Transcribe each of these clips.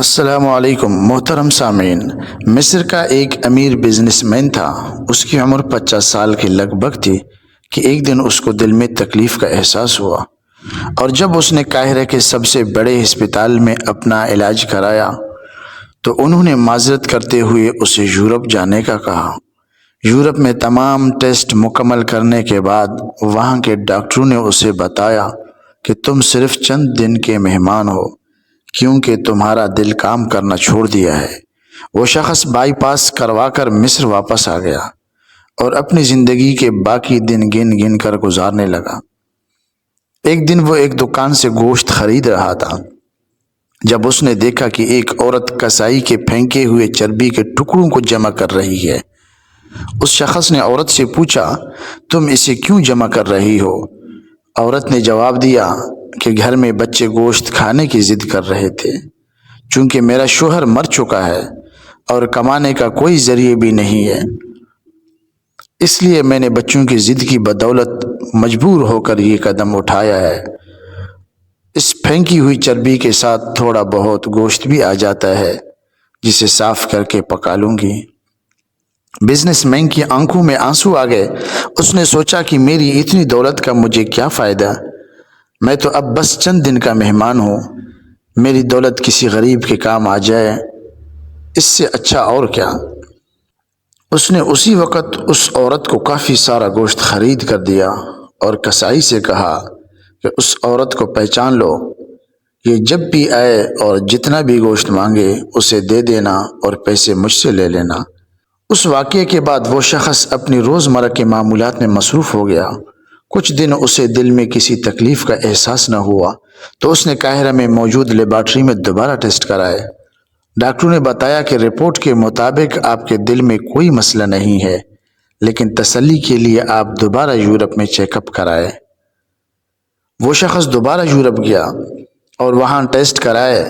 السلام علیکم محترم سامعین۔ مصر کا ایک امیر بزنس مین تھا۔ اس کی عمر 50 سال کے لگ بھگ تھی کہ ایک دن اس کو دل میں تکلیف کا احساس ہوا، اور جب اس نے قاہرہ کے سب سے بڑے ہسپتال میں اپنا علاج کرایا تو انہوں نے معذرت کرتے ہوئے اسے یورپ جانے کا کہا۔ یورپ میں تمام ٹیسٹ مکمل کرنے کے بعد وہاں کے ڈاکٹروں نے اسے بتایا کہ تم صرف چند دن کے مہمان ہو، کیونکہ تمہارا دل کام کرنا چھوڑ دیا ہے۔ وہ شخص بائی پاس کروا کر مصر واپس آ گیا اور اپنی زندگی کے باقی دن گن گن کر گزارنے لگا۔ ایک دن وہ ایک دکان سے گوشت خرید رہا تھا جب اس نے دیکھا کہ ایک عورت کسائی کے پھینکے ہوئے چربی کے ٹکڑوں کو جمع کر رہی ہے۔ اس شخص نے عورت سے پوچھا، تم اسے کیوں جمع کر رہی ہو؟ عورت نے جواب دیا کہ گھر میں بچے گوشت کھانے کی ضد کر رہے تھے۔ چونکہ میرا شوہر مر چکا ہے اور کمانے کا کوئی ذریعہ بھی نہیں ہے، اس لیے میں نے بچوں کی ضد کی بدولت مجبور ہو کر یہ قدم اٹھایا ہے۔ اس پھینکی ہوئی چربی کے ساتھ تھوڑا بہت گوشت بھی آ جاتا ہے جسے صاف کر کے پکا لوں گی۔ بزنس مین کی آنکھوں میں آنسو آ گئے۔ اس نے سوچا کہ میری اتنی دولت کا مجھے کیا فائدہ؟ میں تو اب بس چند دن کا مہمان ہوں۔ میری دولت کسی غریب کے کام آ جائے، اس سے اچھا اور کیا؟ اس نے اسی وقت اس عورت کو کافی سارا گوشت خرید کر دیا اور کسائی سے کہا کہ اس عورت کو پہچان لو، یہ جب بھی آئے اور جتنا بھی گوشت مانگے اسے دے دینا اور پیسے مجھ سے لے لینا۔ اس واقعے کے بعد وہ شخص اپنی روزمرہ کے معمولات میں مصروف ہو گیا۔ کچھ دن اسے دل میں کسی تکلیف کا احساس نہ ہوا تو اس نے قاہرہ میں موجود لیبارٹری میں دوبارہ ٹیسٹ کرائے۔ ڈاکٹروں نے بتایا کہ رپورٹ کے مطابق آپ کے دل میں کوئی مسئلہ نہیں ہے، لیکن تسلی کے لیے آپ دوبارہ یورپ میں چیک اپ کرائے۔ وہ شخص دوبارہ یورپ گیا اور وہاں ٹیسٹ کرائے۔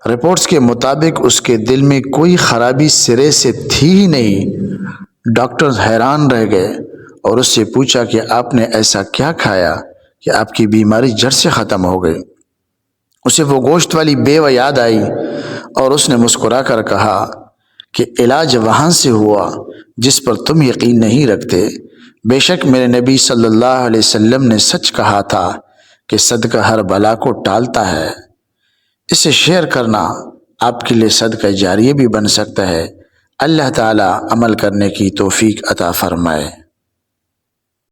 رپورٹس کے مطابق اس کے دل میں کوئی خرابی سرے سے تھی ہی نہیں۔ ڈاکٹر حیران رہ گئے اور اس سے پوچھا کہ آپ نے ایسا کیا کھایا کہ آپ کی بیماری جڑ سے ختم ہو گئی؟ اسے وہ گوشت والی بیوہ یاد آئی اور اس نے مسکرا کر کہا کہ علاج وہاں سے ہوا جس پر تم یقین نہیں رکھتے۔ بے شک میرے نبی صلی اللہ علیہ وسلم نے سچ کہا تھا کہ صدقہ ہر بلا کو ٹالتا ہے۔ اسے شیئر کرنا آپ کے لیے صدقہ جاریہ بھی بن سکتا ہے۔ اللہ تعالی عمل کرنے کی توفیق عطا فرمائے۔